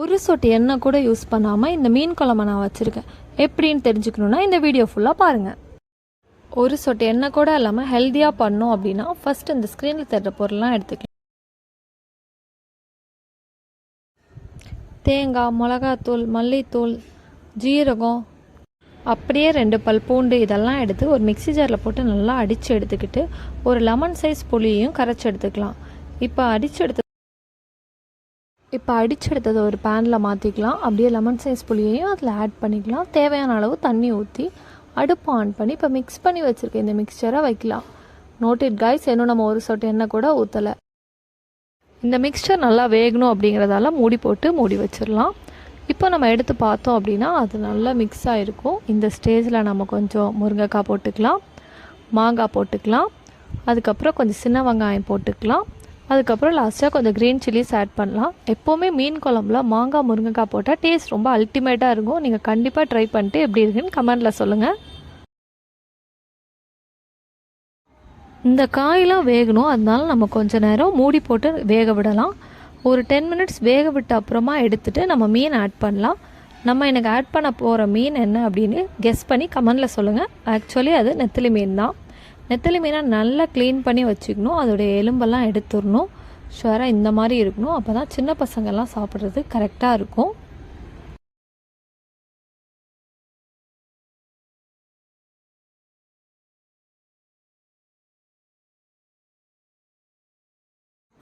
ஒரு சொட்டு எண்ணெய் கூட யூஸ் பண்ணாமல் இந்த மீன் குழம்பை நான் வச்சுருக்கேன். எப்படின்னு தெரிஞ்சுக்கணுன்னா இந்த வீடியோ ஃபுல்லாக பாருங்கள். ஒரு சொட்டு எண்ணெய் கூட இல்லாமல் ஹெல்த்தியாக பண்ணோம் அப்படின்னா ஃபஸ்ட்டு இந்த ஸ்க்ரீனில் தர்ற பொருள்லாம் எடுத்துக்கலாம். தேங்காய், மிளகாத்தூள், மல்லித்தூள், ஜீரகம், அப்படியே 2 பல் பூண்டு இதெல்லாம் எடுத்து ஒரு மிக்சி ஜாரில் போட்டு நல்லா அடித்து எடுத்துக்கிட்டு ஒரு லெமன் சைஸ் புளியையும் கரைச்சி எடுத்துக்கலாம். இப்போ அடிச்செடுத்ததை ஒரு பேனில் மாற்றிக்கலாம். அப்படியே லெமன் சைஸ் புளியையும் அதில் ஆட் பண்ணிக்கலாம். தேவையான அளவு தண்ணி ஊற்றி அடுப்பு ஆன் பண்ணி இப்போ மிக்ஸ் பண்ணி வச்சுருக்க இந்த மிக்சரை வைக்கலாம். நோட்டட் கைஸ், இன்னும் நம்ம ஒரு சொட்டு எண்ணெய் கூட ஊற்றலை. இந்த மிக்சர் நல்லா வேகணும் அப்படிங்கிறதால மூடி வச்சிடலாம். இப்போ நம்ம எடுத்து பார்த்தோம் அப்படின்னா அது நல்லா மிக்ஸ் ஆகிருக்கும். இந்த ஸ்டேஜில் நம்ம கொஞ்சம் முருங்கைக்காய் போட்டுக்கலாம், மாங்காய் போட்டுக்கலாம், அதுக்கப்புறம் கொஞ்சம் சின்ன வெங்காயம் போட்டுக்கலாம், அதுக்கப்புறம் லாஸ்ட்டாக கொஞ்சம் க்ரீன் சில்லிஸ் ஆட் பண்ணலாம். எப்போவுமே மீன் குழம்புல மாங்காய், முருங்கைக்காய் போட்டால் டேஸ்ட் ரொம்ப அல்டிமேட்டாக இருக்கும். நீங்கள் கண்டிப்பாக ட்ரை பண்ணிட்டு எப்படி இருக்குன்னு கமெண்டில் சொல்லுங்கள். இந்த காயெலாம் வேகணும், அதனால நம்ம கொஞ்சம் நேரம் மூடி போட்டு வேக விடலாம். ஒரு 10 மினிட்ஸ் வேக விட்ட அப்புறமா எடுத்துகிட்டு நம்ம மீன் ஆட் பண்ணலாம். நம்ம எனக்கு ஆட் பண்ண போகிற மீன் என்ன அப்படின்னு கெஸ் பண்ணி கமெண்டில் சொல்லுங்கள். ஆக்சுவலி அது நெத்திலி மீன் தான். நெத்திலி மீனை நல்லா க்ளீன் பண்ணி வச்சுக்கணும். அதோடைய எலும்பெல்லாம் எடுத்துடணும். ஷுவராக இந்த மாதிரி இருக்கணும். அப்போ தான் சின்ன பசங்கள்லாம் சாப்பிட்றது கரெக்டாக இருக்கும்.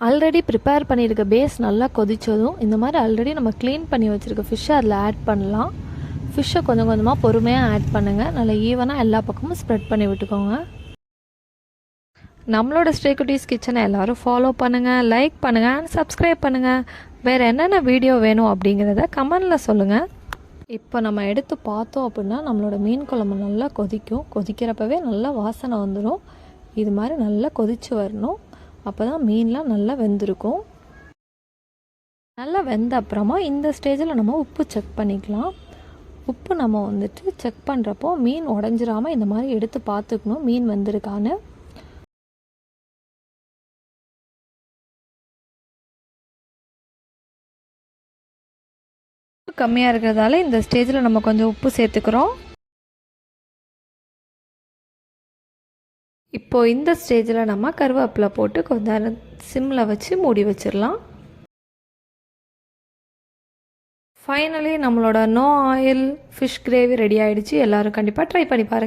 ஆல்ரெடி ப்ரிப்பேர் பண்ணியிருக்க பேஸ் நல்லா கொதித்ததும் இந்த மாதிரி ஆல்ரெடி நம்ம க்ளீன் பண்ணி வச்சுருக்க ஃபிஷ்ஷை அதில் ஆட் பண்ணலாம். ஃபிஷ்ஷை கொஞ்சம் கொஞ்சமாக பொறுமையாக ஆட் பண்ணுங்கள். நல்லா ஈவனாக எல்லா பக்கமும் ஸ்ப்ரெட் பண்ணி விட்டுக்கோங்க. நம்மளோட ஸ்ரீ குட்டீஸ் கிச்சனை எல்லோரும் ஃபாலோ பண்ணுங்கள், லைக் பண்ணுங்கள் அண்ட் சப்ஸ்கிரைப் பண்ணுங்கள். வேறு என்னென்ன வீடியோ வேணும் அப்படிங்கிறத கமெண்டில் சொல்லுங்கள். இப்போ நம்ம எடுத்து பார்த்தோம் அப்படின்னா நம்மளோட மீன் குழம்பு நல்லா கொதிக்கும். கொதிக்கிறப்பவே நல்லா வாசனை வந்துடும். இது மாதிரி நல்லா கொதித்து வரணும். அப்போ தான் மீன்லாம் நல்லா வெந்திருக்கும். நல்லா வெந்த அப்புறமா இந்த ஸ்டேஜில் நம்ம உப்பு செக் பண்ணிக்கலாம். உப்பு நம்ம வந்துட்டு செக் பண்ணுறப்போ மீன் உடஞ்சிராமல் இந்த மாதிரி எடுத்து பார்த்துக்கணும் மீன் வெந்திருக்கான்னு. கம்மியாக இருக்கிறதால இந்த ஸ்டேஜில் நம்ம கொஞ்சம் உப்பு சேர்த்துக்கிறோம். இப்போது இந்த ஸ்டேஜில் நம்ம கருவேப்பிலை போட்டு கொஞ்ச நேரம் சிம்மில் வச்சு மூடி வச்சிடலாம். ஃபைனலி நம்மளோட no oil fish gravy ready ஆகிடுச்சு. எல்லோரும் கண்டிப்பாக ட்ரை பண்ணி பாருங்கள்.